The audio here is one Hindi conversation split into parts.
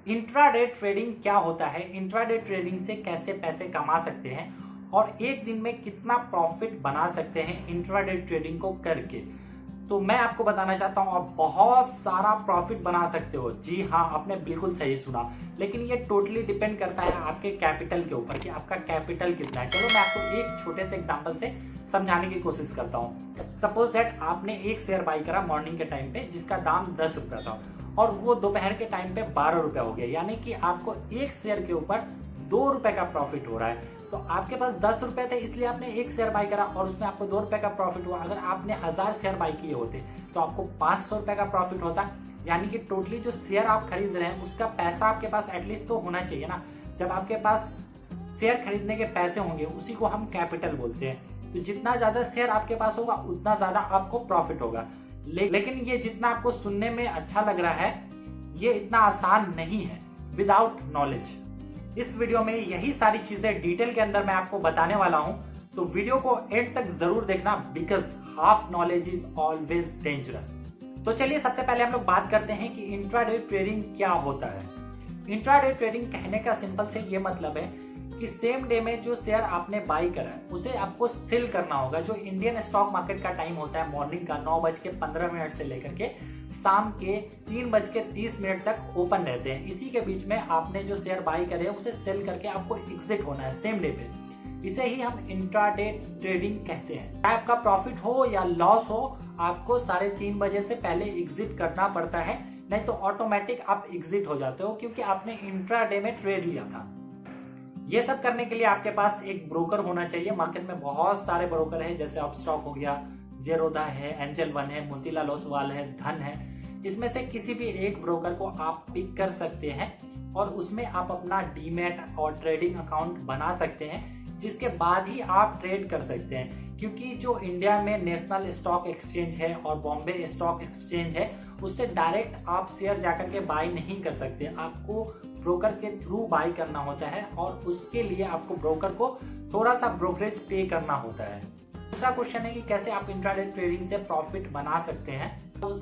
इंट्राडे ट्रेडिंग क्या होता है, इंट्राडे ट्रेडिंग से कैसे पैसे कमा सकते हैं और एक दिन में कितना प्रॉफिट बना सकते हैं इंट्राडे ट्रेडिंग को करके, तो मैं आपको बताना चाहता हूं। आप बहुत सारा प्रॉफिट बना सकते हो। जी हाँ, आपने बिल्कुल सही सुना, लेकिन ये टोटली डिपेंड करता है आपके कैपिटल के ऊपर कि आपका कैपिटल कितना है। चलो मैं आपको एक छोटे से एग्जांपल से समझाने की कोशिश करता हूँ। सपोज दैट आपने एक शेयर बाई करा मॉर्निंग के टाइम पे जिसका दाम 10 रुपया था और वो दोपहर के टाइम पे 12 रुपया हो गया, यानी कि आपको एक शेयर के ऊपर 2 रुपए का प्रॉफिट हो रहा है। तो आपके पास 10 रुपए थे इसलिए आपने एक शेयर बाई करा और उसमें आपको 2 रुपए का प्रॉफिट हुआ। अगर आपने 1000 शेयर बाई किए होते तो आपको 500 रुपए का प्रॉफिट होता, यानी कि टोटली जो शेयर आप खरीद रहे हैं उसका पैसा आपके पास एटलीस्ट तो होना चाहिए ना। जब आपके पास शेयर खरीदने के पैसे होंगे उसी को हम कैपिटल बोलते हैं। तो जितना ज्यादा शेयर आपके पास होगा उतना ज्यादा आपको प्रॉफिट होगा। लेकिन ये जितना आपको सुनने में अच्छा लग रहा है ये इतना आसान नहीं है विदाउट नॉलेज। इस वीडियो में यही सारी चीजें डिटेल के अंदर मैं आपको बताने वाला हूं, तो वीडियो को एंड तक जरूर देखना, because half knowledge is always dangerous. तो चलिए सबसे पहले हम लोग बात करते हैं कि इंट्राडे ट्रेडिंग क्या होता है। इंट्राडे ट्रेडिंग कहने का सिंपल से ये मतलब है कि सेम डे में जो शेयर आपने बाई करा है उसे आपको सेल करना होगा। जो इंडियन स्टॉक मार्केट का टाइम होता है मॉर्निंग का 9:15 से लेकर के शाम के 3:30 तक ओपन रहते हैं। इसी के बीच में आपने जो शेयर बाई करे उसे सेल करके आपको एग्जिट होना है सेम डे पे। इसे ही हम इंट्राडे ट्रेडिंग कहते हैं। चाहे आपका प्रॉफिट हो या लॉस हो, आपको 3:30 बजे से पहले एग्जिट करना पड़ता है, नहीं तो ऑटोमेटिक आप एग्जिट हो जाते हो क्योंकि आपने इंट्राडे में ट्रेड लिया था। ये सब करने के लिए आपके पास एक ब्रोकर होना चाहिए। मार्केट में बहुत सारे ब्रोकर हैं, जैसे अपस्टॉक हो गया, जेरोधा है, एंजल वन है, मोतीलाल ओसवाल है, धन है। इसमें से किसी भी एक ब्रोकर को आप पिक कर सकते हैं और उसमें आप अपना डीमैट और ट्रेडिंग अकाउंट बना सकते हैं, जिसके बाद ही आप ट्रेड कर सकते हैं। क्योंकि जो इंडिया में नेशनल स्टॉक एक्सचेंज है और बॉम्बे स्टॉक एक्सचेंज है, उससे डायरेक्ट आप शेयर जाकर के बाई नहीं कर सकते। आपको ब्रोकर के थ्रू बाई करना होता है और उसके लिए आपको ब्रोकर को थोड़ा सा ब्रोकरेज पे करना होता है। दूसरा क्वेश्चन है कि कैसे आप इंट्राडे ट्रेडिंग से प्रॉफिट बना सकते हैं। तो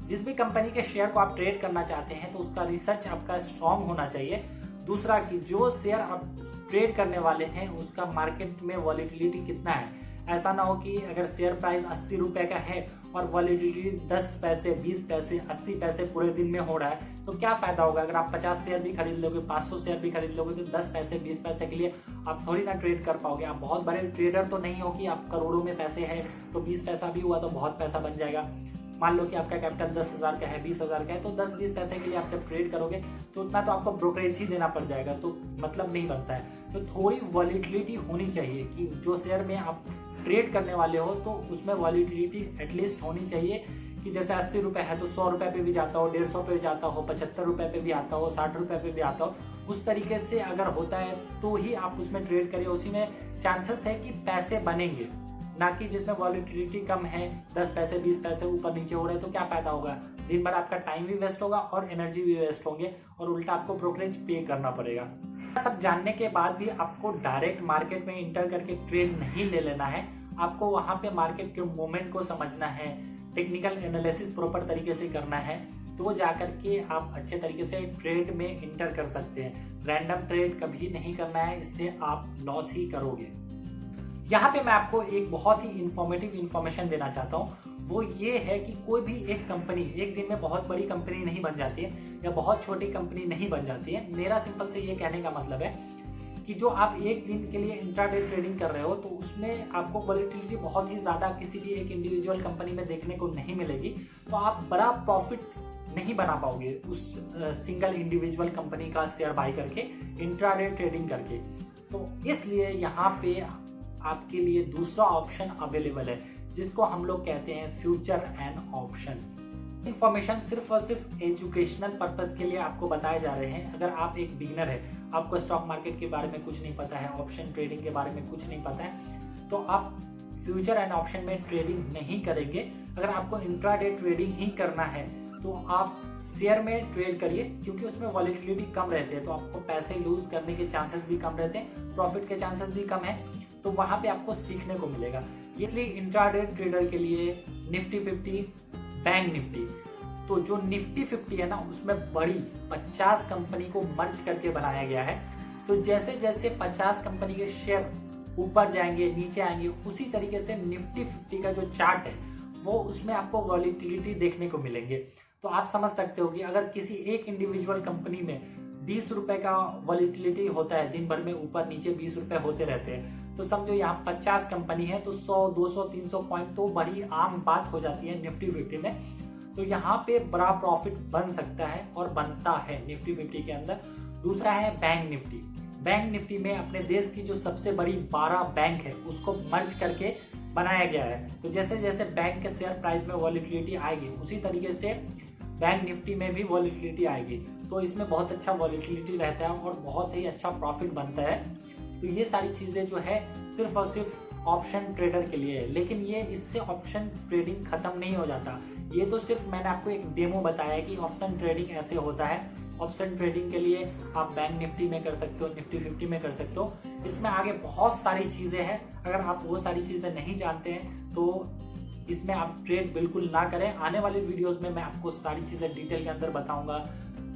जिस भी कंपनी के शेयर को आप ट्रेड करना चाहते हैं तो उसका रिसर्च आपका स्ट्रांग होना चाहिए। दूसरा कि जो शेयर आप ट्रेड करने वाले हैं उसका मार्केट में वॉलीटिलिटी कितना है। ऐसा ना हो कि अगर शेयर प्राइस 80 रुपए का है और वॉलीटिलिटी 10 पैसे, 20 पैसे, 80 पैसे पूरे दिन में हो रहा है तो क्या फायदा होगा। अगर आप 50 शेयर भी खरीद लोगे, 500 शेयर भी खरीद लोगे तो 10 पैसे, 20 पैसे के लिए आप थोड़ी ना ट्रेड कर पाओगे। आप बहुत बड़े ट्रेडर तो नहीं हो कि आप करोड़ों में पैसे है तो 20 पैसा भी हुआ तो बहुत पैसा बन जाएगा। मान लो कि आपका कैपिटल 10,000 का है, 20,000 का है, तो 10-20 पैसे के लिए आप जब ट्रेड करोगे तो उतना तो आपको ब्रोकरेज ही देना पड़ जाएगा, तो मतलब नहीं बनता है। तो थोड़ी वॉलीटिलिटी होनी चाहिए कि जो शेयर में आप ट्रेड करने वाले हो तो उसमें वॉलीटिलिटी एटलीस्ट होनी चाहिए कि जैसे 80 रुपए है तो 100 रुपए पे भी जाता हो, 150 पे भी जाता हो, 75 रुपए पे भी आता हो, 60 रुपए पे भी आता हो। उस तरीके से अगर होता है तो ही आप उसमें ट्रेड करिए, उसी में चांसेस है कि पैसे बनेंगे। ना कि जिसमें वॉलीटिलिटी कम है, 10 पैसे 20 पैसे ऊपर नीचे हो रहे हैं तो क्या फायदा होगा। दिन भर आपका टाइम भी वेस्ट होगा और एनर्जी भी वेस्ट होंगे और उल्टा आपको ब्रोकरेज पे करना पड़ेगा। सब जानने के बाद भी आपको डायरेक्ट मार्केट में इंटर करके ट्रेड नहीं ले लेना है। आपको वहां पे मार्केट के मूवमेंट को समझना है, टेक्निकल एनालिसिस प्रॉपर तरीके से करना है, तो जाकर के आप अच्छे तरीके से ट्रेड में इंटर कर सकते हैं। रैंडम ट्रेड कभी नहीं करना है, इससे आप लॉस ही करोगे। यहाँ पे मैं आपको एक बहुत ही इंफॉर्मेटिव इंफॉर्मेशन देना चाहता हूँ, वो ये है कि कोई भी एक कंपनी एक दिन में बहुत बड़ी कंपनी नहीं बन जाती है या बहुत छोटी कंपनी नहीं बन जाती है। मेरा सिंपल से ये कहने का मतलब है कि जो आप एक दिन के लिए इंट्राडे ट्रेडिंग कर रहे हो तो उसमें आपको वॉलीटिलिटी बहुत ही ज्यादा किसी भी एक इंडिविजुअल कंपनी में देखने को नहीं मिलेगी, तो आप बड़ा प्रॉफिट नहीं बना पाओगे उस सिंगल इंडिविजुअल कंपनी का शेयर बाई करके इंट्राडे ट्रेडिंग करके। तो इसलिए यहाँ पे आपके लिए दूसरा ऑप्शन अवेलेबल है जिसको हम लोग कहते हैं फ्यूचर एंड ऑप्शंस। इंफॉर्मेशन सिर्फ और सिर्फ एजुकेशनल पर्पस के लिए आपको बताए जा रहे हैं। अगर आप एक बिगिनर है, आपको स्टॉक मार्केट के बारे में कुछ नहीं पता है, ऑप्शन ट्रेडिंग के बारे में कुछ नहीं पता है, तो आप फ्यूचर एंड ऑप्शन में ट्रेडिंग नहीं करेंगे। अगर आपको इंट्राडे ट्रेडिंग ही करना है तो आप शेयर में ट्रेड करिए, क्योंकि उसमें वॉलीटिलिटी कम रहते हैं तो आपको पैसे लूज करने के चांसेस भी कम रहते हैं, प्रॉफिट के चांसेस भी कम है, तो वहां पे आपको सीखने को मिलेगा। इसलिए इंट्राडे ट्रेडर के लिए निफ्टी 50, बैंक निफ्टी तो जो निफ्टी 50 है ना, उसमें बड़ी 50 कंपनी को मर्ज करके बनाया गया है। तो जैसे जैसे 50 कंपनी के शेयर ऊपर जाएंगे नीचे आएंगे, उसी तरीके से निफ्टी 50 का जो चार्ट है वो उसमें आपको वॉलीटिलिटी देखने को मिलेंगे। तो आप समझ सकते हो कि अगर किसी एक इंडिविजुअल कंपनी में 20 रुपए का वॉलीटिलिटी होता है, दिन भर में ऊपर नीचे 20 रुपए होते रहते हैं, तो समझो यहाँ 50 कंपनी है तो 100, 200, 300 पॉइंट तो बड़ी आम बात हो जाती है निफ्टी 50 में। तो यहाँ पे बड़ा प्रॉफिट बन सकता है और बनता है निफ्टी 50 के अंदर। दूसरा है बैंक निफ्टी। बैंक निफ्टी में अपने देश की जो सबसे बड़ी 12 बैंक है उसको मर्ज करके बनाया गया है। तो जैसे जैसे बैंक के शेयर प्राइस में वॉलीटिलिटी आएगी, उसी तरीके से बैंक निफ्टी में भी वॉलीटिलिटी आएगी। तो इसमें बहुत अच्छा वॉलीटिलिटी रहता है और बहुत ही अच्छा प्रॉफिट बनता है। तो ये सारी चीजें जो है सिर्फ और सिर्फ ऑप्शन ट्रेडर के लिए है, लेकिन ये इससे ऑप्शन ट्रेडिंग खत्म नहीं हो जाता। ये तो सिर्फ मैंने आपको एक डेमो बताया कि ऑप्शन ट्रेडिंग ऐसे होता है। ऑप्शन ट्रेडिंग के लिए आप बैंक निफ्टी में कर सकते हो, निफ्टी 50 में कर सकते हो। इसमें आगे बहुत सारी चीजें हैं, अगर आप वो सारी चीजें नहीं जानते हैं तो इसमें आप ट्रेड बिल्कुल ना करें। आने वाले वीडियोस में मैं आपको सारी चीजें डिटेल के अंदर बताऊंगा।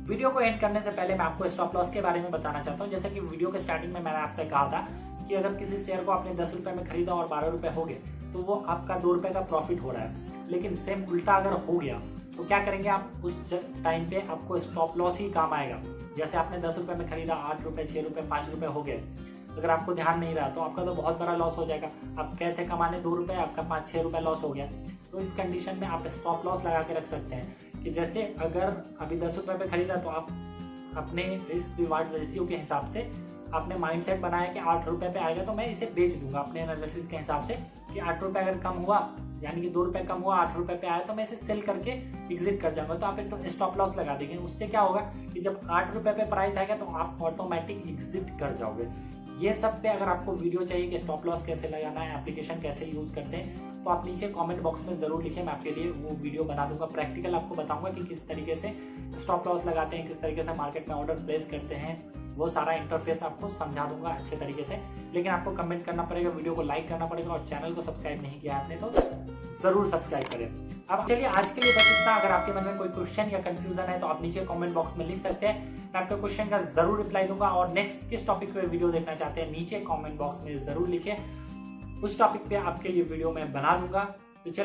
वीडियो को एंड करने से पहले मैं आपको स्टॉप लॉस के बारे में बताना चाहता हूँ। जैसे कि वीडियो के स्टार्टिंग में मैंने आपसे कहा था कि अगर किसी शेयर को आपने 10 रुपए में खरीदा और 12 रुपए हो गए तो वो आपका 2 रुपए का प्रॉफिट हो रहा है। लेकिन सेम उल्टा अगर हो गया तो क्या करेंगे आप, उस टाइम पे आपको स्टॉप लॉस ही काम आएगा। जैसे आपने 10 रुपए में खरीदा, 8 रुपए, 6 रुपए, 5 रुपए हो गए, अगर आपको ध्यान नहीं रहा तो आपका तो बहुत बड़ा लॉस हो जाएगा। आप कहते कमाने 2 रुपए, आपका 5-6 रुपए लॉस हो गया। तो इस कंडीशन में आप स्टॉप लॉस लगा के रख सकते हैं कि जैसे अगर अभी 10 रुपए पे खरीदा तो आप अपने रिस्क रिवार्ड रेशियो के हिसाब से आपने माइंडसेट बनाया कि 8 रुपए पे आएगा तो मैं इसे बेच दूंगा अपने एनालिसिस के हिसाब से कि 8 रुपए अगर कम हुआ, यानी कि 2 रुपए कम हुआ, 8 रुपए पे आया तो मैं इसे सेल करके एग्जिट कर जाऊंगा। तो आप एक स्टॉप लॉस लगा देंगे। उससे क्या होगा कि जब 8 रुपए पे प्राइस आएगा तो आप ऑटोमेटिक एग्जिट कर जाओगे। ये सब पे अगर आपको वीडियो चाहिए कि स्टॉप लॉस कैसे लगाना है, एप्लीकेशन कैसे यूज करते हैं, तो आप नीचे कमेंट बॉक्स में जरूर लिखें, मैं आपके लिए वो वीडियो बना दूंगा। प्रैक्टिकल आपको बताऊंगा कि किस तरीके से स्टॉप लॉस लगाते हैं, किस तरीके से मार्केट में ऑर्डर प्लेस करते हैं, वो सारा इंटरफेस आपको समझा दूंगा अच्छे तरीके से। लेकिन आपको कमेंट करना पड़ेगा, वीडियो को लाइक करना पड़ेगा और चैनल को सब्सक्राइब नहीं किया आपने तो जरूर सब्सक्राइब करें। अब चलिए आज के लिए बस इतना। अगर आपके मन में कोई क्वेश्चन या कंफ्यूजन है तो आप नीचे कमेंट बॉक्स में लिख सकते हैं, मैं आपके क्वेश्चन का जरूर रिप्लाई दूंगा। और नेक्स्ट किस टॉपिक पे वीडियो देखना चाहते हैं नीचे कमेंट बॉक्स में जरूर लिखें, उस टॉपिक पे आपके लिए वीडियो मैं बना दूंगा।